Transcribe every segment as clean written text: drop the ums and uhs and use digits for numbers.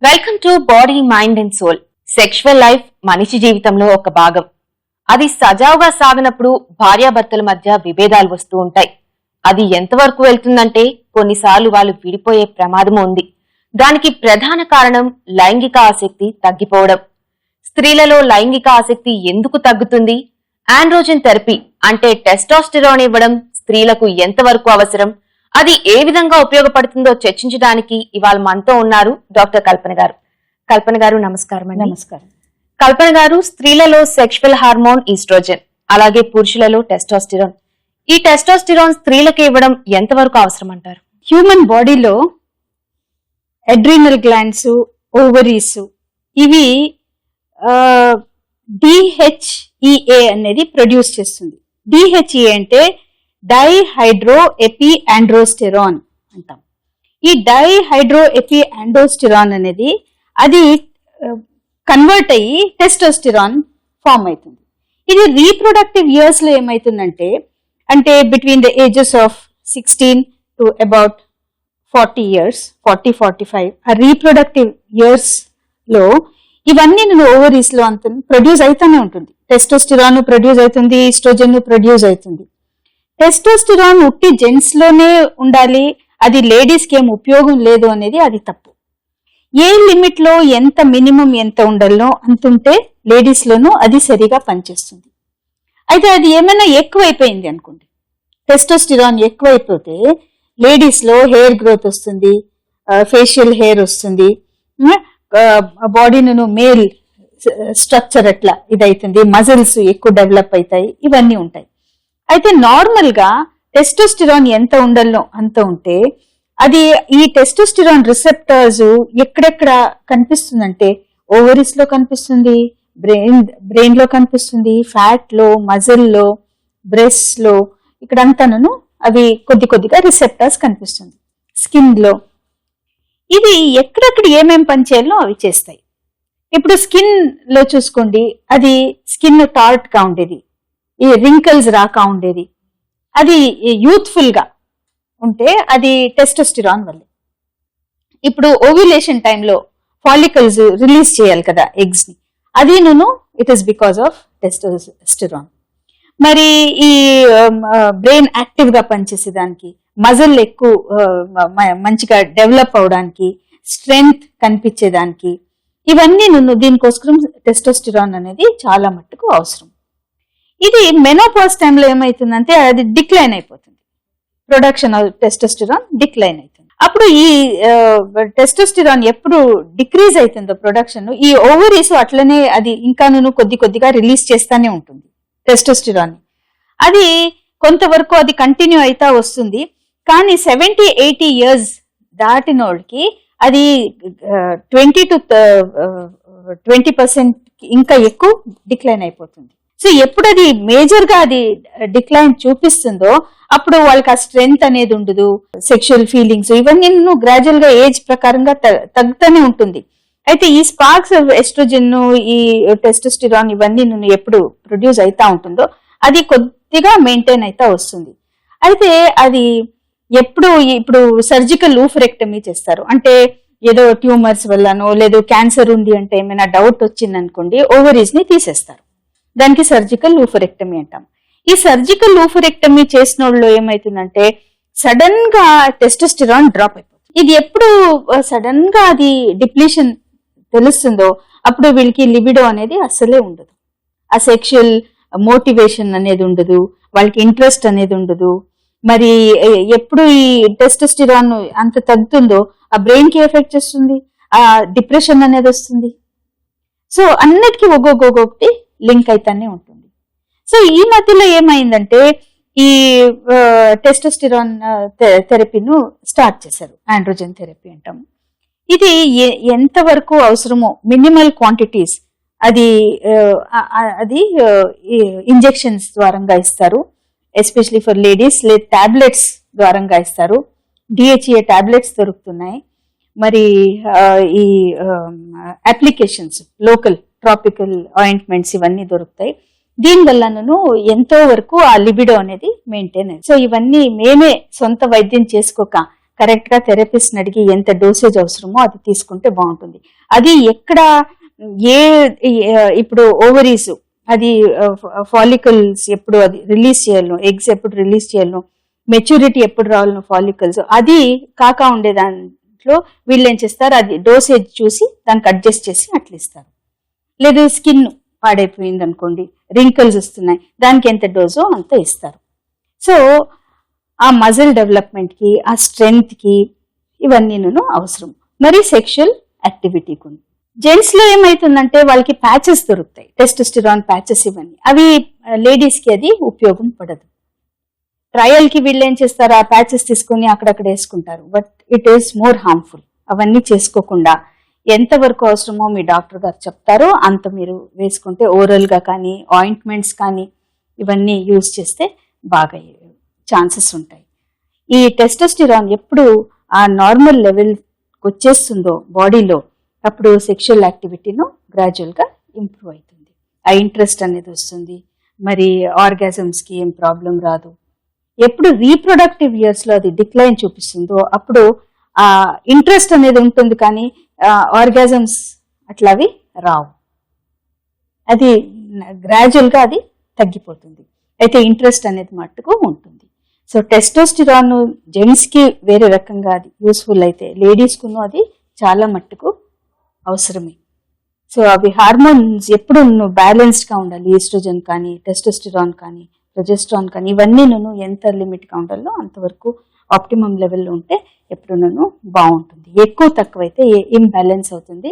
Welcome to body mind and soul. Sexual life మనిషి జీవితంలో ఒక భాగం. అది సజావుగా సాగినప్పుడు భార్యాభర్తల మధ్య విభేదాలు వస్తూ ఉంటాయి. అది ఎంతవరకు వెళ్తుందంటే కొన్నిసార్లు వాళ్ళు విడిపోయే ప్రమాదం ఉంది. దానికి ప్రధాన కారణం లైంగిక ఆసక్తి తగ్గిపోవడం. స్త్రీలలో లైంగిక ఆసక్తి ఎందుకు తగ్గుతుంది? ఆండ్రోజన్ థెరపీ అంటే టెస్టోస్టెరాన్ ఇవ్వడం స్త్రీలకు ఎంతవరకు అవసరం, అది ఏ విధంగా ఉపయోగపడుతుందో చర్చించడానికి ఇవాళ మనతో ఉన్నారు డాక్టర్ కల్పన గారు. కల్పన గారు నమస్కారం అండి. నమస్కారం. కల్పన గారు, స్త్రీలలో సెక్షువల్ హార్మోన్ ఈస్ట్రోజన్, అలాగే పురుషులలో టెస్టోస్టెరాన్. ఈ టెస్టోస్టెరాన్ స్త్రీలకు ఇవ్వడం ఎంతవరకు అవసరం అంటారు? హ్యూమన్ బాడీలో అడ్రినల్ గ్లాండ్స్, ఓవరీస్ ఇవి DHEA అనేది ప్రొడ్యూస్ చేస్తుంది. DHEA అంటే డైహైడ్రో ఎపి ఆండ్రోస్టెరాన్ అంటాం. ఈ డైహైడ్రో ఎపి ఆండ్రోస్టెరాన్ అనేది అది కన్వర్ట్ అయ్యి టెస్టోస్టెరాన్ ఫామ్ అవుతుంది. ఇది రీప్రొడక్టివ్ ఇయర్స్ లో ఏమవుతుందంటే, అంటే between the ages of 16 to about 40 years, 40-45 ఆ రీప్రొడక్టివ్ ఇయర్స్ లో ఇవన్నీ ఓవరీస్ లో అంత ప్రొడ్యూస్ అవుతూనే ఉంటుంది. టెస్టోస్టెరాన్ ప్రొడ్యూస్ అవుతుంది, ఈస్ట్రోజన్ ప్రొడ్యూస్ అవుతుంది. టెస్టోస్టెరాన్ ఉట్టి జెంట్స్ లోనే ఉండాలి, అది లేడీస్ కి ఏం ఉపయోగం లేదు అనేది అది తప్పు. ఏ లిమిట్ లో ఎంత మినిమం ఎంత ఉండాలో అంత ఉంటే లేడీస్ లోనూ అది సరిగా పనిచేస్తుంది. అయితే అది ఏమైనా ఎక్కువైపోయింది అనుకోండి, టెస్టోస్టెరాన్ ఎక్కువైపోతే లేడీస్ లో హెయిర్ గ్రోత్ వస్తుంది, ఫేషియల్ హెయిర్ వస్తుంది, బాడీను మేల్ స్ట్రక్చర్ అట్లా ఇదైతుంది, మజిల్స్ ఎక్కువ డెవలప్ అవుతాయి, ఇవన్నీ ఉంటాయి. అయితే నార్మల్ గా టెస్టోస్టెరాన్ ఎంత ఉండాలో అంత ఉంటే అది ఈ టెస్టోస్టెరాన్ రిసెప్టర్స్ ఎక్కడెక్కడ కనిపిస్తుందంటే ఓవరీస్ లో కనిపిస్తుంది, బ్రెయిన్ లో కనిపిస్తుంది, ఫ్యాట్ లో, మజిల్ లో, బ్రెస్ట్ లో, ఇక్కడంతాను అవి కొద్ది కొద్దిగా రిసెప్టర్స్ కనిపిస్తుంది. స్కిన్ లో ఇది ఎక్కడెక్కడ ఏమేం పని చేయాలో అవి చేస్తాయి. ఇప్పుడు స్కిన్ లో చూసుకోండి, అది స్కిన్ టార్ట్ గా ఉండేది, ఈ రింకిల్స్ రాక ఉండేది, అది యూత్ఫుల్ గా ఉంటే అది టెస్టోస్టెరాన్ వల్ల. ఇప్పుడు ఓవ్యులేషన్ టైంలో ఫాలికల్స్ రిలీజ్ చేయాలి కదా ఎగ్స్ ని, అది it is because of testosterone. మరి ఈ బ్రెయిన్ యాక్టివ్ గా పనిచేసేదానికి, మజిల్ ఎక్కువ మంచిగా డెవలప్ అవడానికి, స్ట్రెంగ్త్ కనిపించేదానికి, ఇవన్నీ దీనికోసం టెస్టోస్టెరాన్ అనేది చాలా మట్టుకు అవసరం. ఇది మెనోపాజ్ టైంలో ఏమైతుందంటే అది డిక్లైన్ అయిపోతుంది, ప్రొడక్షన్ ఆఫ్ టెస్టోస్టెరాన్ డిక్లైన్ అవుతుంది. అప్పుడు ఈ టెస్టోస్టెరాన్ ఎప్పుడు డిక్రీజ్ అవుతుందో ప్రొడక్షన్, ఈ ఓవరీస్ అట్లనే అది ఇంకా కొద్ది కొద్దిగా రిలీజ్ చేస్తానే ఉంటుంది టెస్టోస్టెరాన్. అది కొంతవరకు అది కంటిన్యూ అవుతా వస్తుంది. కానీ 70-80 years దాటిన వాళ్ళకి అది 20% ఇంకా ఎక్కువ డిక్లైన్ అయిపోతుంది. సో ఎప్పుడు అది మేజర్ గా అది డిక్లైన్ చూపిస్తుందో అప్పుడు వాళ్ళకి ఆ స్ట్రెంగ్త్ అనేది ఉండదు, సెక్షువల్ ఫీలింగ్స్ ఇవన్నీ గ్రాడ్యువల్ గా ఏజ్ ప్రకారంగా తగ్గుతూనే ఉంటుంది. అయితే ఈ స్పార్క్స్ ఎస్ట్రోజన్, ఈ టెస్టోస్టెరాన్ ఇవన్నీ ఎప్పుడు ప్రొడ్యూస్ అవుతా ఉంటుందో అది కొద్దిగా మెయింటైన్ అవుతా వస్తుంది. అయితే అది ఇప్పుడు సర్జికల్ లూఫరెక్టమీ చేస్తారు, అంటే ఏదో ట్యూమర్స్ వల్లనో లేదు క్యాన్సర్ ఉంది అంటే ఏమైనా డౌట్ వచ్చింది అనుకోండి, ఓవరీస్ ని తీసేస్తారు. దానికి సర్జికల్ లూఫరెక్టమీ అంటాం. ఈ సర్జికల్ లూఫరెక్టమీ చేసిన వాళ్ళు ఏమైతుందంటే సడన్ గా టెస్టోస్టెరాన్ డ్రాప్ అయిపోతుంది. ఇది ఎప్పుడు సడన్ గా అది డిప్లీషన్ తెలుస్తుందో అప్పుడు వీళ్ళకి లిబిడో అనేది అస్సలే ఉండదు, ఆ సెక్షువల్ మోటివేషన్ అనేది ఉండదు, వాళ్ళకి ఇంట్రెస్ట్ అనేది ఉండదు. మరి ఎప్పుడు ఈ టెస్టోస్టెరాన్ అంత తగ్గుతుందో ఆ బ్రెయిన్ కి ఎఫెక్ట్ చేస్తుంది, ఆ డిప్రెషన్ అనేది వస్తుంది. సో అన్నిటికీ ఒక్కొక్కటి లింక్ అయితేనే ఉంటుంది. సో ఈ మధ్యలో ఏమైందంటే ఈ టెస్టోస్టెరాన్ థెరపీను స్టార్ట్ చేశారు, ఆండ్రోజన్ థెరపీ అంటాము. ఇది ఎంతవరకు అవసరమో మినిమల్ క్వాంటిటీస్ అది ఇంజెక్షన్స్ ద్వారంగా ఇస్తారు, ఎస్పెషలీ ఫర్ లేడీస్. లేదు టాబ్లెట్స్ ద్వారంగా ఇస్తారు, DHEA టాబ్లెట్స్ దొరుకుతున్నాయి. మరి ఈ అప్లికేషన్స్, లోకల్ ట్రాపికల్ ఆయింట్మెంట్స్ ఇవన్నీ దొరుకుతాయి. దీనివల్ల ఎంతో వరకు ఆ లిబిడో అనేది మెయింటైన్ అయ్యింది. సో ఇవన్నీ మేమే సొంత వైద్యం చేసుకోక కరెక్ట్ గా థెరపిస్ట్ అడిగి ఎంత డోసేజ్ అవసరమో అది తీసుకుంటే బాగుంటుంది. అది ఎక్కడ ఇప్పుడు ఓవరీస్ అది ఫాలికల్స్ ఎప్పుడు అది రిలీజ్ చేయాలను, ఎగ్స్ ఎప్పుడు రిలీజ్ చేయాలను, మెచ్యూరిటీ ఎప్పుడు రావాలను ఫాలికల్స్, అది కాక ఉండే దాంట్లో వీళ్ళు ఏం చేస్తారు, అది డోసేజ్ చూసి దానికి అడ్జస్ట్ చేసి అట్లా ఇస్తారు. లేదు స్కిన్ పాడైపోయింది అనుకోండి, రింకల్స్ వస్తున్నాయి, దానికి ఎంత డోజో అంత ఇస్తారు. సో ఆ మజిల్ డెవలప్మెంట్ కి, ఆ స్ట్రెంగ్త్ కి ఇవన్నీ అవసరం. మరి సెక్షువల్ యాక్టివిటీ కొని జెంట్స్ లో ఏమైతుందంటే వాళ్ళకి ప్యాచెస్ దొరుకుతాయి, టెస్టోస్టెరాన్ ప్యాచెస్, ఇవన్నీ అవి లేడీస్ కి అది ఉపయోగం పడదు. ట్రయల్ కి వీళ్ళు ఏం చేస్తారు, ఆ ప్యాచెస్ తీసుకుని అక్కడక్కడ వేసుకుంటారు, but it is more harmful. అవన్నీ చేసుకోకుండా ఎంతవరకు అవసరమో మీ డాక్టర్ గారు చెప్తారో అంత మీరు వేసుకుంటే, ఓరల్ గా కానీ ఆయింట్మెంట్స్ కానీ ఇవన్నీ యూజ్ చేస్తే బాగా ఛాన్సెస్ ఉంటాయి. ఈ టెస్టోస్టెరాన్ ఎప్పుడు ఆ నార్మల్ లెవెల్ వచ్చేస్తుందో బాడీలో, అప్పుడు సెక్షువల్ యాక్టివిటీను గ్రాడ్యువల్ గా ఇంప్రూవ్ అవుతుంది, ఆ ఇంట్రెస్ట్ అనేది వస్తుంది, మరి ఆర్గాజమ్స్ కి ఏం ప్రాబ్లం రాదు. ఎప్పుడు రీప్రొడక్టివ్ ఇయర్స్ లో అది డిక్లైన్ చూపిస్తుందో అప్పుడు ఆ ఇంట్రెస్ట్ అనేది ఉంటుంది, కానీ ఆర్గాజమ్స్ అట్లావి రావు, అది గ్రాడ్యువల్ గా అది తగ్గిపోతుంది. అయితే ఇంట్రెస్ట్ అనేది మట్టుకు ఉంటుంది. సో టెస్టోస్టెరాన్ జెంట్స్ కి వేరే రకంగా అది యూస్ఫుల్ అయితే, లేడీస్ కును అది చాలా మట్టుకు అవసరమే. సో అవి హార్మోన్స్ ఎప్పుడు బ్యాలెన్స్డ్ గా ఉండాలి, ఈస్ట్రోజన్ కానీ టెస్టోస్టెరాన్ కానీ ప్రొజెస్ట్రాన్ కానీ ఇవన్నీ ఎంత లిమిట్ గా ఉండాలో అంతవరకు ఆప్టిమం లెవెల్లో ఉంటే ఎప్పుడు బాగుంటుంది. ఎక్కువ తక్కువైతే ఇంబ్యాలెన్స్ అవుతుంది.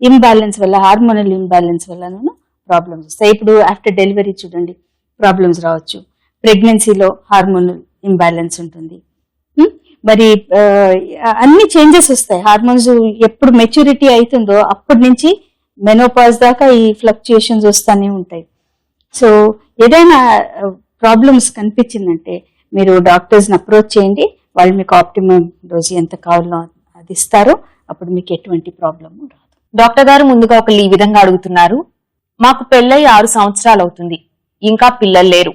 ఇంబ్యాలెన్స్ వల్ల, హార్మోనల్ ఇంబ్యాలెన్స్ వల్ల ప్రాబ్లమ్స్ వస్తాయి. ఇప్పుడు ఆఫ్టర్ డెలివరీ చూడండి ప్రాబ్లమ్స్ రావచ్చు, ప్రెగ్నెన్సీలో హార్మోనల్ ఇంబ్యాలెన్స్ ఉంటుంది, మరి అన్ని చేంజెస్ వస్తాయి. హార్మోన్స్ ఎప్పుడు మెచ్యూరిటీ అవుతుందో అప్పటి నుంచి మెనోపాజ్ దాకా ఈ ఫ్లక్చుయేషన్స్ వస్తూనే ఉంటాయి. సో ఏదైనా ప్రాబ్లమ్స్ కనిపించిందంటే మీరు డాక్టర్స్ని అప్రోచ్ చేయండి, వాళ్ళు మీకు ఆప్టిమం డోస్ ఎంత కావాలో అది ఇస్తారు, అప్పుడు మీకు ఎటువంటి ప్రాబ్లము రాదు. డాక్టర్ గారు ముందుగా ఒకళ్ళు ఈ విధంగా అడుగుతున్నారు, మాకు పెళ్ళై 6 సంవత్సరాలు అవుతుంది, ఇంకా పిల్లలు లేరు.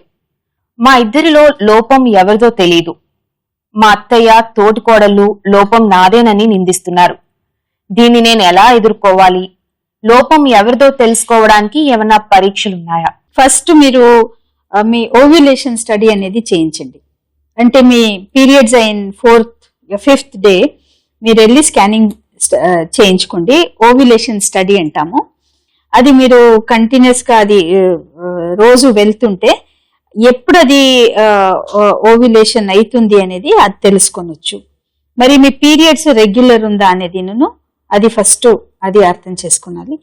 మా ఇద్దరిలో లోపం ఎవరిదో తెలీదు. మా అత్తయ్య, తోటికోడళ్ళు లోపం నాదేనని నిందిస్తున్నారు. దీన్ని నేను ఎలా ఎదుర్కోవాలి? లోపం ఎవరిదో తెలుసుకోవడానికి ఏమన్నా పరీక్షలున్నాయా? ఫస్ట్ మీరు మీ ఓవ్యులేషన్ స్టడీ అనేది చేయించండి. అంటే మీ పీరియడ్స్ అయిన 4th, 5th డే మీరు వెళ్ళి స్కానింగ్ చేయించుకోండి. ఓవ్యులేషన్ స్టడీ అంటాము. అది మీరు కంటిన్యూస్ గా అది రోజు వెళ్తుంటే ఎప్పుడు అది ఓవ్యులేషన్ అవుతుంది అనేది అది తెలుసుకోవచ్చు. మరి మీ పీరియడ్స్ రెగ్యులర్ ఉందా అనేది అది ఫస్ట్ అది అర్థం చేసుకోవాలి.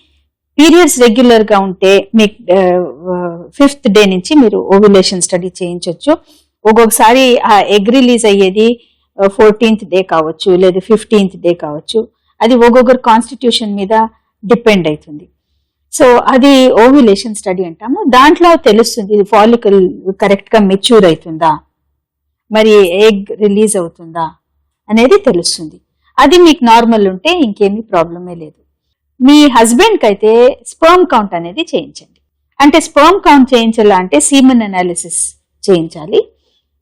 పీరియడ్స్ రెగ్యులర్ గా ఉంటే మీ 5th డే నుంచి మీరు ఓవ్యులేషన్ స్టడీ చేయించవచ్చు. ఒక్కొక్కసారి ఆ ఎగ్ రిలీజ్ అయ్యేది 14th డే కావచ్చు, లేదా 15th డే కావచ్చు. అది ఒక్కొక్కరు కాన్స్టిట్యూషన్ మీద డిపెండ్ అవుతుంది. సో అది ఓవ్యులేషన్ స్టడీ అంటాము. దాంట్లో తెలుస్తుంది ఫాలికల్ కరెక్ట్ గా మెచ్యూర్ అవుతుందా, మరి ఎగ్ రిలీజ్ అవుతుందా అనేది తెలుస్తుంది. అది మీకు నార్మల్ ఉంటే ఇంకేమీ ప్రాబ్లమే లేదు. మీ హస్బెండ్ కి అయితే స్పర్మ్ కౌంట్ అనేది చేయించండి. అంటే స్పర్మ్ కౌంట్ చేయించాలా అంటే సీమన్ అనాలిసిస్ చేయించాలి.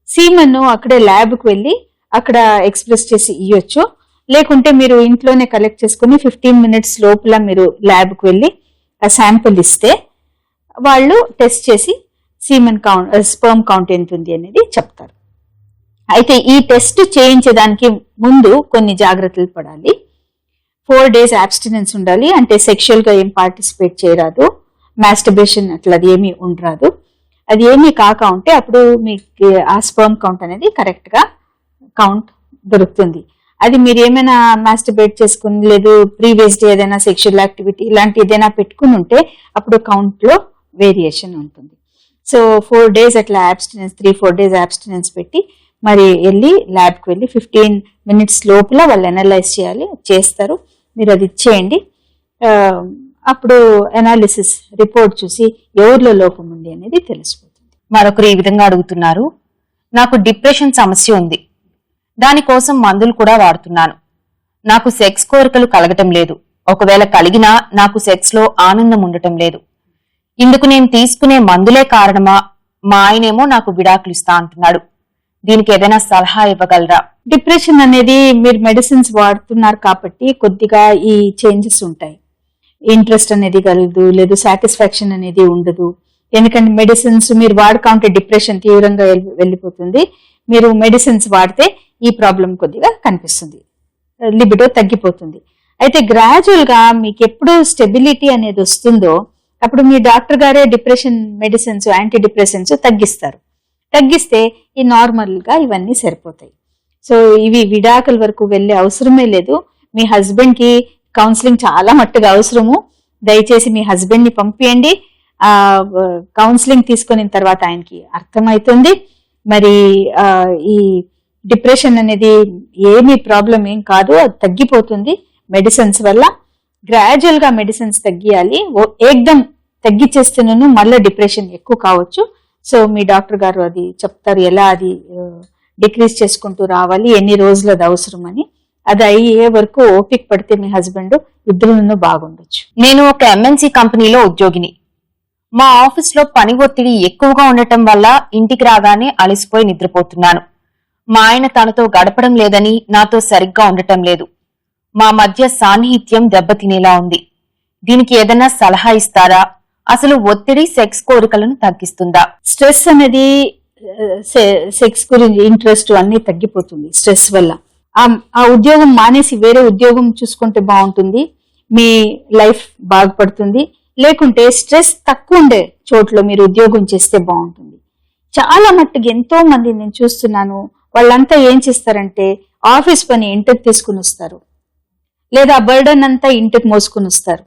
సీమన్ అక్కడే ల్యాబ్కి వెళ్ళి అక్కడ ఎక్స్ప్రెస్ చేసి ఇవ్వచ్చు, లేకుంటే మీరు ఇంట్లోనే కలెక్ట్ చేసుకుని 15 minutes లోపల మీరు ల్యాబ్కి వెళ్ళి ఆ శాంపుల్ ఇస్తే వాళ్ళు టెస్ట్ చేసి సీమన్ కౌంట్, స్పర్మ్ కౌంట్ ఎంత ఉంది అనేది చెప్తారు. అయితే ఈ టెస్ట్ చేయించడానికి ముందు కొన్ని జాగ్రత్తలు పడాలి. 4 days అబ్స్టినెన్స్ ఉండాలి. అంటే సెక్షువల్ గా ఏం పార్టిసిపేట్ చేయరాదు, మాస్టర్బేషన్ అట్లా అది ఏమీ ఉండరాదు. అది ఏమీ కాక ఉంటే అప్పుడు మీకు ఆ స్పర్మ్ కౌంట్ అనేది కరెక్ట్ గా కౌంట్ దొరుకుతుంది. అది మీరు ఏమైనా మాస్టర్బేట్ చేసుకుని, లేదు ప్రీవియస్ డే ఏదైనా సెక్షువల్ యాక్టివిటీ ఇలాంటి ఏదైనా పెట్టుకుని ఉంటే అప్పుడు కౌంట్ లో వేరియేషన్ ఉంటుంది. సో 4 days అట్లా అబ్స్టినెన్స్, 3-4 days అబ్స్టినెన్స్ పెట్టి మరి వెళ్ళి ల్యాబ్కి వెళ్ళి 15 minutes లోపల వాళ్ళు అనలైజ్ చేస్తారు. మీరు అది ఇచ్చేయండి. అప్పుడు అనాలిసిస్ రిపోర్ట్ చూసి ఎవరిలో లోపం ఉంది అనేది తెలిసిపోతుంది. మరొకరు ఈ విధంగా అడుగుతున్నారు, నాకు డిప్రెషన్ సమస్య ఉంది, దానికోసం మందులు కూడా వాడుతున్నాను. నాకు సెక్స్ కోరికలు కలగటం లేదు. ఒకవేళ కలిగినా నాకు సెక్స్ లో ఆనందం ఉండటం లేదు. ఇందుకు నేను తీసుకునే మందులే కారణమా? మా ఆయనేమో నాకు విడాకులు ఇస్తా అంటున్నాడు. దీనికి ఏదైనా సలహా ఇవ్వగలరా? డిప్రెషన్ అనేది మీరు మెడిసిన్స్ వాడుతున్నారు కాబట్టి కొద్దిగా ఈ చేంజెస్ ఉంటాయి. ఇంట్రెస్ట్ అనేది కలదు, లేదు సాటిస్ఫాక్షన్ అనేది ఉండదు. ఎందుకంటే మెడిసిన్స్ మీరు వాడుకుంటే డిప్రెషన్ తీవ్రంగా వెళ్ళిపోతుంది. మీరు మెడిసిన్స్ వాడితే ఈ ప్రాబ్లం కొద్దిగా కనిపిస్తుంది, లిబిడో తగ్గిపోతుంది. అయితే గ్రాడ్యువల్ గా మీకు ఎప్పుడు స్టెబిలిటీ అనేది వస్తుందో అప్పుడు మీ డాక్టర్ గారే డిప్రెషన్ మెడిసిన్స్, యాంటీ డిప్రెసెంట్స్ తగ్గిస్తే ఈ నార్మల్ గా ఇవన్నీ సరిపోతాయి. సో ఇవి విడాకుల వరకు వెళ్ళే అవసరమే లేదు. మీ హస్బెండ్ కి కౌన్సిలింగ్ చాలా మట్టుగా అవసరము. దయచేసి మీ హస్బెండ్ ని పంపియండి. కౌన్సిలింగ్ తీసుకున్న తర్వాత ఆయనకి అర్థమవుతుంది మరి ఈ డిప్రెషన్ అనేది ఏమీ ప్రాబ్లం ఏం కాదు, అది తగ్గిపోతుంది మెడిసిన్స్ వల్ల. గ్రాడ్యువల్ గా మెడిసిన్స్ తగ్గియాలి. ఏకదం తగ్గిచ్చేస్తేనూ మళ్ళీ డిప్రెషన్ ఎక్కువ కావచ్చు. సో మీ డాక్టర్ గారు అది చెప్తారు ఎలా అది డిక్రీజ్ చేసుకుంటూ రావాలి, ఎన్ని రోజులు అది అవసరం అని. అది అయ్యే వరకు ఓపిక పడితే మీ హస్బెండ్ ఇద్దరు బాగుండొచ్చు. నేను ఒక ఎంఎన్సీ కంపెనీలో ఉద్యోగిని. మా ఆఫీస్ లో పని ఒత్తిడి ఎక్కువగా ఉండటం వల్ల ఇంటికి రాగానే అలసిపోయి నిద్రపోతున్నాను. మా ఆయన తనతో గడపడం లేదని నాతో సరిగ్గా ఉండటం లేదు. మా మధ్య సాన్నిహిత్యం దెబ్బతినేలా ఉంది. దీనికి ఏదైనా సలహా ఇస్తారా? అసలు ఒత్తిడి సెక్స్ కోరికలను తగ్గిస్తుందా? స్ట్రెస్ అనేది సెక్స్ గురించి ఇంట్రెస్ట్ అన్ని తగ్గిపోతుంది స్ట్రెస్ వల్ల. ఆ ఉద్యోగం మానేసి వేరే ఉద్యోగం చూసుకుంటే బాగుంటుంది, మీ లైఫ్ బాగుపడుతుంది. లేకుంటే స్ట్రెస్ తక్కువ ఉండే చోట్ల మీరు ఉద్యోగం చేస్తే బాగుంటుంది. చాలా మట్టుకు ఎంతో మంది నేను చూస్తున్నాను, వాళ్ళంతా ఏం చేస్తారంటే ఆఫీస్ పని ఇంటికి తీసుకుని వస్తారు, లేదా బర్డన్ అంతా ఇంటికి మోసుకుని వస్తారు.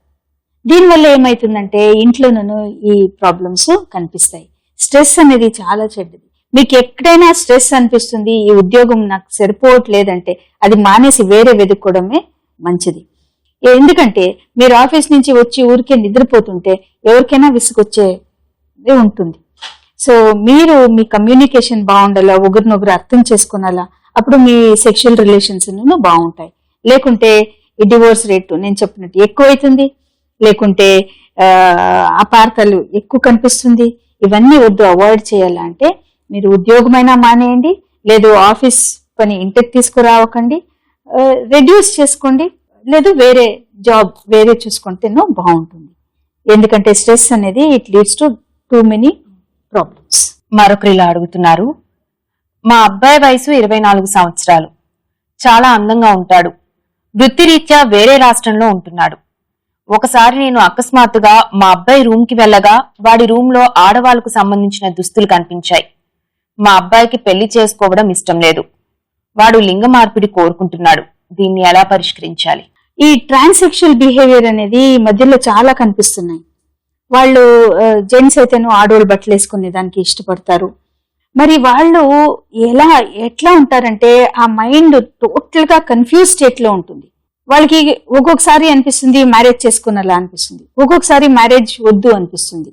దీనివల్ల ఏమైతుందంటే ఇంట్లోనూ ఈ ప్రాబ్లమ్స్ కనిపిస్తాయి. స్ట్రెస్ అనేది చాలా చెడ్డది. మీకు ఎక్కడైనా స్ట్రెస్ అనిపిస్తుంది, ఈ ఉద్యోగం నాకు సరిపోవట్లేదంటే అది మానేసి వేరే వెతుక్కోవడమే మంచిది. ఎందుకంటే మీరు ఆఫీస్ నుంచి వచ్చి ఊరికే నిద్రపోతుంటే ఎవరికైనా విసుగొచ్చేది ఉంటుంది. సో మీరు మీ కమ్యూనికేషన్ బాగుండాలా, ఒకరినొకరు అర్థం చేసుకునాలా, అప్పుడు మీ సెక్షువల్ రిలేషన్స్ బాగుంటాయి. లేకుంటే ఈ డివోర్స్ రేటు నేను చెప్పినట్టు ఎక్కువైతుంది, లేకుంటే అపార్థాలు ఎక్కువ కనిపిస్తుంది. ఇవన్నీ వద్దు, అవాయిడ్ చేయాలంటే మీరు ఉద్యోగమైనా మానేయండి, లేదు ఆఫీస్ పని ఇంటికి తీసుకురావకండి, రెడ్యూస్ చేసుకోండి, లేదు వేరే జాబ్ వేరే చూసుకుంటేనో బాగుంటుంది. ఎందుకంటే స్ట్రెస్ అనేది it leads to too many problems. మరొకరు ఇలా అడుగుతున్నారు, మా అబ్బాయి వయసు 24 సంవత్సరాలు, చాలా అందంగా ఉంటాడు, వృత్తిరీత్యా వేరే రాష్ట్రంలో ఉంటున్నాడు. ఒకసారి నేను అకస్మాత్తుగా మా అబ్బాయి రూమ్ కి వెళ్ళగా వాడి రూమ్ లో ఆడవాళ్లకు సంబంధించిన దుస్తులు కనిపించాయి. మా అబ్బాయికి పెళ్లి చేసుకోవడం ఇష్టం లేదు. వాడు లింగ మార్పిడి కోరుకుంటున్నాడు. దీన్ని ఎలా పరిష్కరించాలి? ఈ ట్రాన్సెక్షువల్ బిహేవియర్ అనేది ఈ మధ్యలో చాలా కనిపిస్తున్నాయి. వాళ్ళు జెంట్స్ అయితేనో ఆడవాళ్ళు బట్టలు వేసుకునే దానికి ఇష్టపడతారు. మరి వాళ్ళు ఎట్లా ఉంటారంటే ఆ మైండ్ టోటల్ గా కన్ఫ్యూజ్ స్టేట్ లో ఉంటుంది. వాళ్ళకి ఒక్కొక్కసారి అనిపిస్తుంది మ్యారేజ్ చేసుకున్నలా అనిపిస్తుంది, ఒక్కొక్కసారి మ్యారేజ్ వద్దు అనిపిస్తుంది.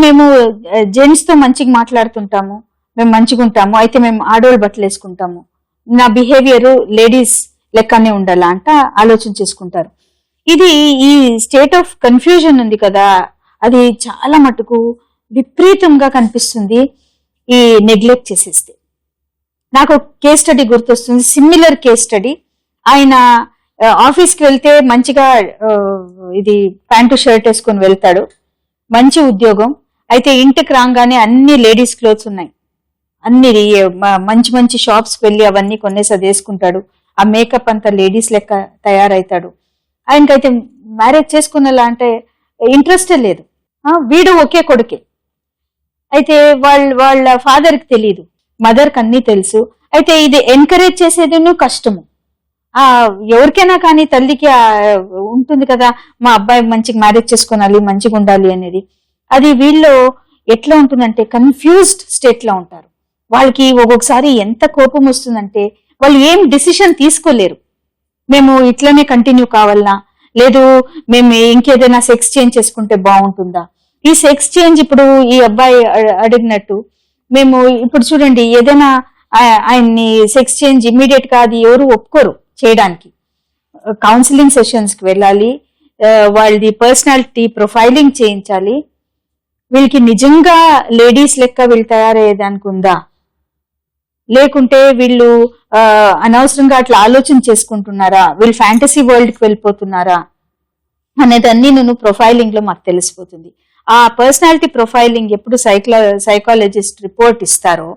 మేము జెంట్స్ తో మంచిగా మాట్లాడుతుంటాము, మేము మంచిగా ఉంటాము, అయితే మేము ఆడవాళ్ళు బట్టలు వేసుకుంటాము, నా బిహేవియర్ లేడీస్ లెక్కనే ఉండాలా అంట ఆలోచన చేసుకుంటారు. ఇది ఈ స్టేట్ ఆఫ్ కన్ఫ్యూజన్ ఉంది కదా, అది చాలా మటుకు విపరీతంగా కనిపిస్తుంది ఈ నెగ్లెక్ట్ చేసేస్తే. నాకు కేస్ స్టడీ గుర్తొస్తుంది, సిమిలర్ కేస్ స్టడీ. ఆయన ఆఫీస్కి వెళ్తే మంచిగా ఇది ప్యాంటు షర్ట్ వేసుకొని వెళ్తాడు, మంచి ఉద్యోగం. అయితే ఇంటికి రాగానే అన్ని లేడీస్ క్లోత్స్ ఉన్నాయి, అన్ని మంచి మంచి షాప్స్కి వెళ్ళి అవన్నీ కొనేసి అది వేసుకుంటాడు. ఆ మేకప్ అంతా లేడీస్ లెక్క తయారవుతాడు. ఆయనకైతే మ్యారేజ్ చేసుకునేలా అంటే ఇంట్రెస్టే లేదు. వీడు ఒకే కొడుకే. అయితే వాళ్ళ ఫాదర్కి తెలియదు, మదర్కి అన్నీ తెలుసు. అయితే ఇది ఎంకరేజ్ చేసేది కష్టము. ఎవరికైనా కానీ తల్లికి ఉంటుంది కదా, మా అబ్బాయి మంచిగా మ్యారేజ్ చేసుకోవాలి, మంచిగా ఉండాలి అనేది. అది వీళ్ళు ఎట్లా ఉంటుందంటే కన్ఫ్యూజ్డ్ స్టేట్ లో ఉంటారు. వాళ్ళకి ఒక్కొక్కసారి ఎంత కోపం వస్తుందంటే వాళ్ళు ఏం డిసిషన్ తీసుకోలేరు. మేము ఇట్లనే కంటిన్యూ కావాలనా, లేదు మేము ఇంకేదైనా సెక్స్ చేంజ్ చేసుకుంటే బాగుంటుందా. ఈ సెక్స్ చేంజ్ ఇప్పుడు ఈ అబ్బాయి అడిగినట్టు మేము ఇప్పుడు చూడండి, ఏదైనా ఆయన్ని సెక్స్ చేంజ్ ఇమ్మీడియట్ గా అది ఎవరు ఒప్పుకోరు చేయడానికి. కౌన్సిలింగ్ సెషన్స్ కి వెళ్ళాలి, వాళ్ళది పర్సనాలిటీ ప్రొఫైలింగ్ చేయించాలి. వీళ్ళకి నిజంగా లేడీస్ లెక్క వీళ్ళు తయారయ్యేదానికి ఉందా, లేకుంటే వీళ్ళు అనవసరంగా అట్లా ఆలోచన చేసుకుంటున్నారా, వీళ్ళు ఫ్యాంటసీ వరల్డ్ కి వెళ్ళిపోతున్నారా అనేది అన్ని నేను ప్రొఫైలింగ్ లో మాకు తెలిసిపోతుంది. ఆ పర్సనాలిటీ ప్రొఫైలింగ్ ఎప్పుడు సైకాలజిస్ట్ రిపోర్ట్ ఇస్తారో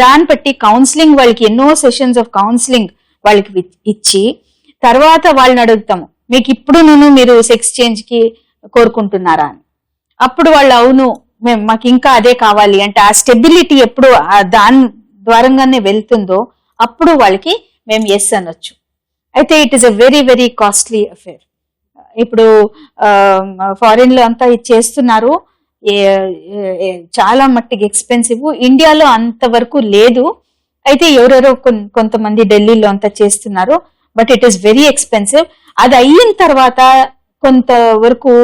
దాన్ని బట్టి కౌన్సిలింగ్, వాళ్ళకి ఎన్నో సెషన్స్ ఆఫ్ కౌన్సిలింగ్ వాళ్ళకి ఇచ్చి తర్వాత వాళ్ళని అడుగుతాము, మీకు ఇప్పుడు మీరు సెక్స్ చేంజ్ కి కోరుకుంటున్నారా అని. అప్పుడు వాళ్ళు అవును మాకు ఇంకా అదే కావాలి అంటే ఆ స్టెబిలిటీ ఎప్పుడు దాని ద్వారంగానే వెళ్తుందో అప్పుడు వాళ్ళకి మేము ఎస్ అనొచ్చు. అయితే it is a very very costly affair. ఇప్పుడు ఫారిన్ లో అంతా ఇది చేస్తున్నారు, చాలా మట్టికి ఎక్స్పెన్సివ్. ఇండియాలో అంతవరకు లేదు. అయితే ఎవరెవరో కొంతమంది ఢిల్లీలో అంతా చేస్తున్నారు, but it is very expensive. అది అయిన తర్వాత కొంతవరకు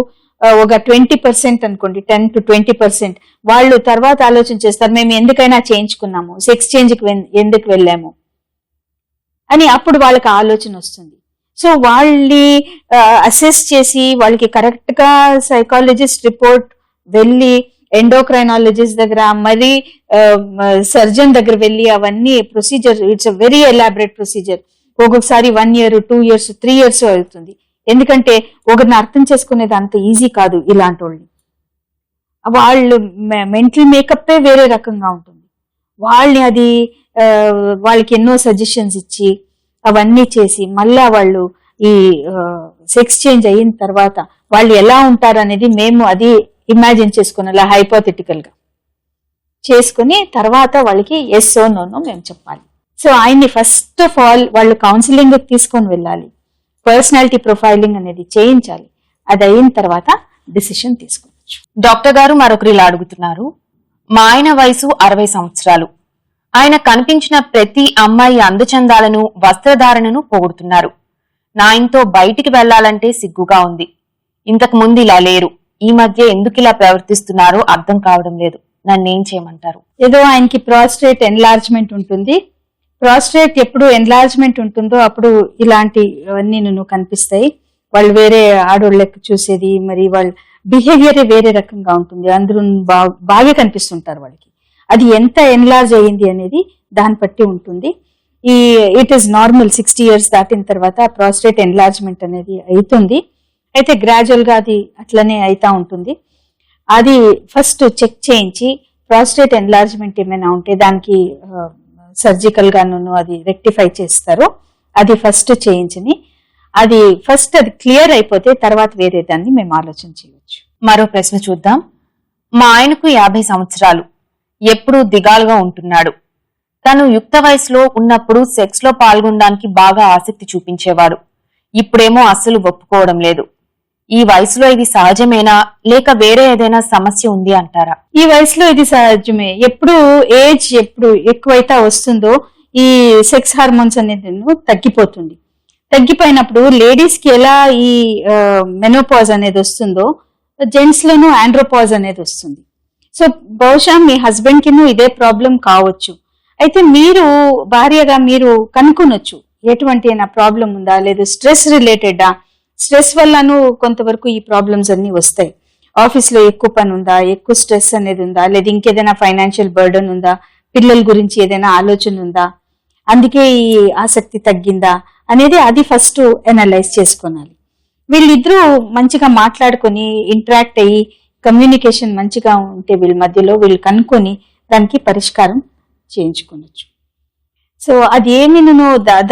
ఒక 20% అనుకోండి, 10 to 20% వాళ్ళు తర్వాత ఆలోచన చేస్తారు, మేము ఎందుకైనా చేయించుకున్నాము, సెక్స్ చేంజ్ కి ఎందుకు వెళ్ళాము అని. అప్పుడు వాళ్ళకి ఆలోచన వస్తుంది. సో వాళ్ళని అసెస్ చేసి వాళ్ళకి కరెక్ట్ గా సైకాలజిస్ట్ రిపోర్ట్ వెళ్ళి ఎండోక్రైనాలజిస్ట్ దగ్గర మరి సర్జన్ దగ్గర వెళ్ళి అవన్నీ procedure, it's a very elaborate procedure. ఒక్కొక్కసారి 1 year, 2 years, 3 years అవుతుంది. ఎందుకంటే ఒకరిని అర్థం చేసుకునేది అంత ఈజీ కాదు. ఇలాంటి వాళ్ళు మెంటల్ మేకప్ వేరే రకంగా ఉంటుంది. వాళ్ళని అది వాళ్ళకి ఎన్నో సజెషన్స్ ఇచ్చి అవన్నీ చేసి మళ్ళా వాళ్ళు ఈ సెక్స్ చేంజ్ అయిన తర్వాత వాళ్ళు ఎలా ఉంటారు అనేది మేము అది ఇమాజిన్ చేసుకుని అలా హైపోథెటికల్ గా చేసుకుని తర్వాత వాళ్ళకి ఎస్ ఓ నో మేము చెప్పాలి. సో ఆయన్ని ఫస్ట్ ఆఫ్ ఆల్ వాళ్ళు కౌన్సిలింగ్ తీసుకొని వెళ్ళాలి, పర్సనాలిటీ ప్రొఫైలింగ్ అనేది చేయించాలి. అది అయిన తర్వాత డిసిషన్ తీసుకోవచ్చు. డాక్టర్ గారు మరొకరు ఇలా అడుగుతున్నారు, మా ఆయన వయసు 60 సంవత్సరాలు. ఆయన కనిపించిన ప్రతి అమ్మాయి అందచందాలను, వస్త్రధారణను పొగుడుతున్నారు. నా ఆయనతో బయటికి వెళ్లాలంటే సిగ్గుగా ఉంది. ఇంతకు ముందు ఇలా లేరు. ఈ మధ్య ఎందుకు ఇలా ప్రవర్తిస్తున్నారో అర్థం కావడం లేదు. నన్నేం చేయమంటారు? ఏదో ఆయనకి ప్రాస్టేట్ ఎన్లార్జ్మెంట్ ఉంటుంది. ప్రాస్టేట్ ఎప్పుడు ఎన్లార్జ్మెంట్ ఉంటుందో అప్పుడు ఇలాంటివన్నీ కనిపిస్తాయి. వాళ్ళు వేరే ఆడోళ్ళకి చూసేది, మరి వాళ్ళ బిహేవియర్ వేరే రకంగా ఉంటుంది. అందరూ బాగా కనిపిస్తుంటారు వాళ్ళకి. అది ఎంత ఎన్లార్జ్ అయ్యింది అనేది దాన్ని బట్టి ఉంటుంది. ఇట్ ఈస్ నార్మల్ 60 years దాటిన తర్వాత ప్రాస్టేట్ ఎన్లార్జ్మెంట్ అనేది అవుతుంది. అయితే గ్రాడ్యువల్ గా అది అట్లనే అవుతా ఉంటుంది. అది ఫస్ట్ చెక్ చేయించి ప్రాస్టేట్ ఎన్లార్జ్మెంట్ ఏమైనా ఉంటే దానికి సర్జికల్ గాను అది రెక్టిఫై చేస్తారు. అది ఫస్ట్ చేయించని అది ఫస్ట్ అది క్లియర్ అయిపోతే తర్వాత వేరే దాన్ని మేము ఆలోచన చేయవచ్చు. మరో ప్రశ్న చూద్దాం. మా ఆయనకు 50 సంవత్సరాలు. ఎప్పుడూ దిగాలుగా ఉంటున్నాడు. తను యుక్త వయసులో ఉన్నప్పుడు సెక్స్ లో పాల్గొనడానికి బాగా ఆసక్తి చూపించేవాడు. ఇప్పుడేమో అస్సలు ఒప్పుకోవడం లేదు. ఈ వయసులో ఇది సహజమేనా లేక వేరే ఏదైనా సమస్య ఉంది అంటారా? ఈ వయసులో ఇది సహజమే. ఎప్పుడు ఏజ్ ఎప్పుడు ఎక్కువైతే వస్తుందో ఈ సెక్స్ హార్మోన్స్ అనేది తగ్గిపోతుంది. తగ్గిపోయినప్పుడు లేడీస్ కి ఎలా ఈ మెనోపాజ్ అనేది వస్తుందో జెంట్స్ లోనూ ఆండ్రోపాజ్ అనేది వస్తుంది. సో బహుశా మీ హస్బెండ్ కి ఇదే ప్రాబ్లం కావచ్చు. అయితే మీరు భార్యగా మీరు కనుక్కొనొచ్చు ఎటువంటి ప్రాబ్లం ఉందా, లేదు స్ట్రెస్ రిలేటెడా, స్ట్రెస్ వల్లను కొంతవరకు ఈ ప్రాబ్లమ్స్ అన్ని వస్తాయి. ఆఫీస్ లో ఎక్కువ పని ఉందా, ఎక్కువ స్ట్రెస్ అనేది ఉందా, లేదా ఇంకేదైనా ఫైనాన్షియల్ బర్డన్ ఉందా, పిల్లల గురించి ఏదైనా ఆలోచన ఉందా, అందుకే ఈ ఆసక్తి తగ్గిందా అనేది అది ఫస్ట్ అనలైజ్ చేసుకోవాలి. వీళ్ళిద్దరూ మంచిగా మాట్లాడుకొని ఇంటరాక్ట్ అయ్యి కమ్యూనికేషన్ మంచిగా ఉంటే వీళ్ళ మధ్యలో వీళ్ళు కనుక్కొని దానికి పరిష్కారం చేయించుకోవచ్చు. సో అది ఏమి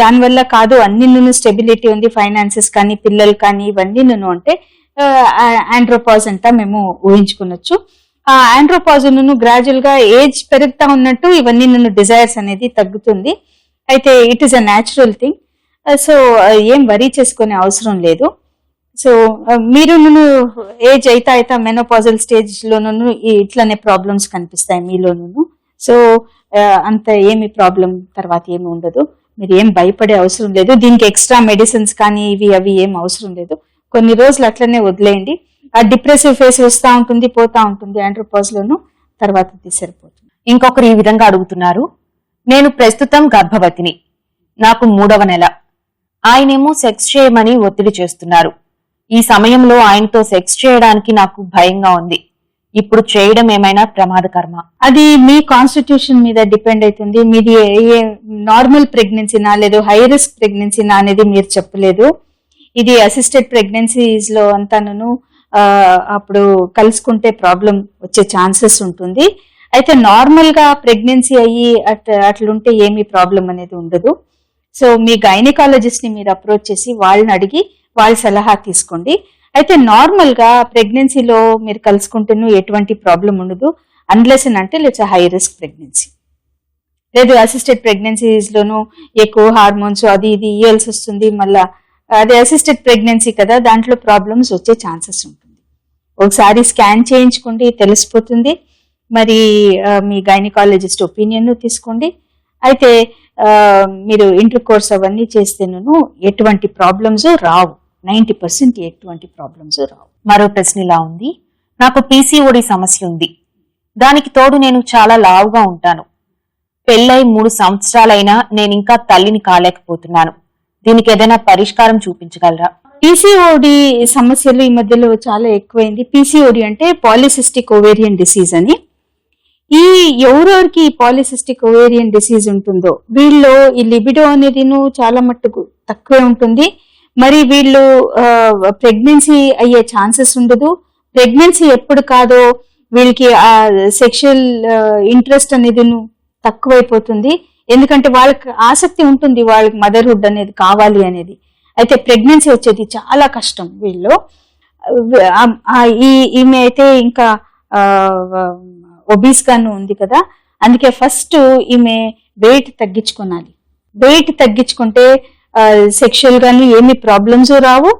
దానివల్ల కాదు, అన్ని స్టెబిలిటీ ఉంది, ఫైనాన్సెస్ కానీ పిల్లలు కానీ ఇవన్నీ అంటే ఆండ్రోపాజ్ అంతా మేము ఊహించుకోవచ్చు. ఆ ఆండ్రోపాజ్ గ్రాడ్యువల్ గా ఏజ్ పెరుగుతా ఉన్నట్టు ఇవన్నీ డిజైర్స్ అనేది తగ్గుతుంది. అయితే it is a natural thing. So ఏం వరీ చేసుకునే అవసరం లేదు. సో మీరు ఏజ్ అయితే మెనోపాజల్ స్టేజ్ లోనూ ఇట్లనే ప్రాబ్లమ్స్ కనిపిస్తాయి మీలోనూ. సో అంత ఏమి ప్రాబ్లం తర్వాత ఏమి ఉండదు. మీరు ఏం భయపడే అవసరం లేదు. దీనికి ఎక్స్ట్రా మెడిసిన్స్ కానీ ఇవి అవి ఏం అవసరం లేదు. కొన్ని రోజులు అట్లనే వదిలేయండి. ఆ డిప్రెసివ్ ఫేస్ వస్తూ ఉంటుంది, పోతా ఉంటుంది ఆండ్రోపాజ్ లోను, తర్వాత సరిపోతుంది. ఇంకొకరు ఈ విధంగా అడుగుతున్నారు, నేను ప్రస్తుతం గర్భవతిని, నాకు 3వ నెల. ఆయనేమో సెక్స్ చేయమని ఒత్తిడి చేస్తున్నారు. ఈ సమయంలో ఆయనతో సెక్స్ చేయడానికి నాకు భయంగా ఉంది. ఇప్పుడు చేయడం ఏమైనా ప్రమాదకరమా? అది మీ కాన్స్టిట్యూషన్ మీద డిపెండ్ అవుతుంది. మీది నార్మల్ ప్రెగ్నెన్సీనా లేదు హై రిస్క్ ప్రెగ్నెన్సీనా అనేది మీరు చెప్పలేదు. ఇది అసిస్టెడ్ ప్రెగ్నెన్సీస్ లో అంతాను అప్పుడు కలుసుకుంటే ప్రాబ్లం వచ్చే ఛాన్సెస్ ఉంటుంది. అయితే నార్మల్ గా ప్రెగ్నెన్సీ అయ్యి అట్లుంటే ఏమీ ప్రాబ్లం అనేది ఉండదు. సో మీ గైనకాలజిస్ట్ ని మీరు అప్రోచ్ చేసి వాళ్ళని అడిగి వాళ్ళ సలహా తీసుకోండి. అయితే నార్మల్ గా ప్రెగ్నెన్సీలో మీరు కలుసుకుంటేనూ ఎటువంటి ప్రాబ్లం ఉండదు, అన్లెస్ అంటే ఇట్స్ హై రిస్క్ ప్రెగ్నెన్సీ. లేదు అసిస్టెడ్ ప్రెగ్నెన్సీస్ లోనూ ఎక్కువ హార్మోన్స్ అది ఇది ఇయ్యాల్సి వస్తుంది, మళ్ళా అది అసిస్టెడ్ ప్రెగ్నెన్సీ కదా, దాంట్లో ప్రాబ్లమ్స్ వచ్చే ఛాన్సెస్ ఉంటుంది. ఒకసారి స్కాన్ చేయించుకోండి, తెలిసిపోతుంది. మరి మీ గైనకాలజిస్ట్ ఒపీనియన్ తీసుకోండి. అయితే మీరు ఇంటర్ కోర్స్ అవన్నీ చేస్తేనూ ఎటువంటి ప్రాబ్లమ్స్ రావు, 90% ఎటువంటి ప్రాబ్లమ్స్ రావు. మరో ప్రశ్న ఇలా ఉంది, నాకు పీసీఓడి సమస్య ఉంది. దానికి తోడు నేను చాలా లావుగా ఉంటాను. పెళ్ళై 3 సంవత్సరాలైనా నేను ఇంకా తల్లిని కాలేకపోతున్నాను. దీనికి ఏదైనా పరిష్కారం చూపించగలరా? పీసీఓడి సమస్యలు ఈ మధ్యలో చాలా ఎక్కువైంది. పీసీఓడి అంటే పాలిసిస్టిక్ ఓవేరియన్ డిసీజ్ అని. ఈ ఎవరెవరికి పాలిసిస్టిక్ ఓవేరియన్ డిసీజ్ ఉంటుందో వీళ్ళు ఈ లిబిడో అనేది చాలా మట్టుకు తక్కువే ఉంటుంది. మరి వీళ్ళు ప్రెగ్నెన్సీ అయ్యే ఛాన్సెస్ ఉండదు. ప్రెగ్నెన్సీ ఎప్పుడు కాదో వీళ్ళకి ఆ సెక్షువల్ ఇంట్రెస్ట్ అనేది తక్కువైపోతుంది. ఎందుకంటే వాళ్ళకి ఆసక్తి ఉంటుంది, వాళ్ళకి మదర్హుడ్ అనేది కావాలి అనేది. అయితే ప్రెగ్నెన్సీ వచ్చేది చాలా కష్టం వీళ్ళు. ఈమె అయితే ఇంకా ఒబీస్ గాను ఉంది కదా, అందుకే ఫస్ట్ ఈమె వెయిట్ తగ్గించుకోవాలి. వెయిట్ తగ్గించుకుంటే సెక్షువల్ గాను ఏమి ప్రాబ్లమ్స్ రావు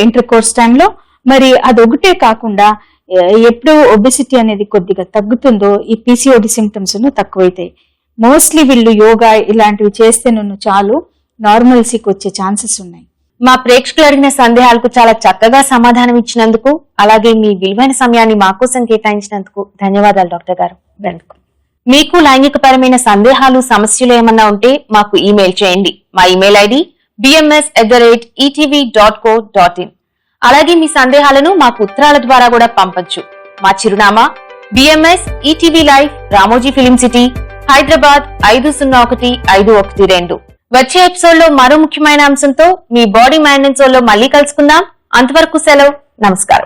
ఇంటర్ కోర్స్ టైంలో. మరి అదొకటే కాకుండా ఎప్పుడు ఒబెసిటీ అనేది కొద్దిగా తగ్గుతుందో ఈ పీసీఓడి సిమ్టమ్స్ తక్కువైతాయి. మోస్ట్లీ వీళ్ళు యోగా ఇలాంటివి చేస్తే చాలు నార్మల్సీకి వచ్చే ఛాన్సెస్ ఉన్నాయి. మా ప్రేక్షకులు అడిగిన సందేహాలకు చాలా చక్కగా సమాధానం ఇచ్చినందుకు, అలాగే మీ విలువైన సమయాన్ని మా కోసం కేటాయించినందుకు ధన్యవాదాలు డాక్టర్ గారు. వెల్కమ్. మీకు లైంగికపరమైన సందేహాలు సమస్యలు ఏమన్నా ఉంటే మాకు ఈమెయిల్ చేయండి. మా ఈమెయిల్ ఐడి bms@etv.co.in. అలాగే మీ సందేహాలను మాకు ఉత్తరాల ద్వారా కూడా పంపొచ్చు. మా చిరునామా BMS ETV Live, Ramoji film city, Hyderabad 501512. వచ్చే ఎపిసోడ్ లో మరో ముఖ్యమైన అంశంతో మీ బాడీ మైండ్ అండ్ సోల్ లో మళ్ళీ కలుసుకుందాం. అంతవరకు సెలవు, నమస్కారం.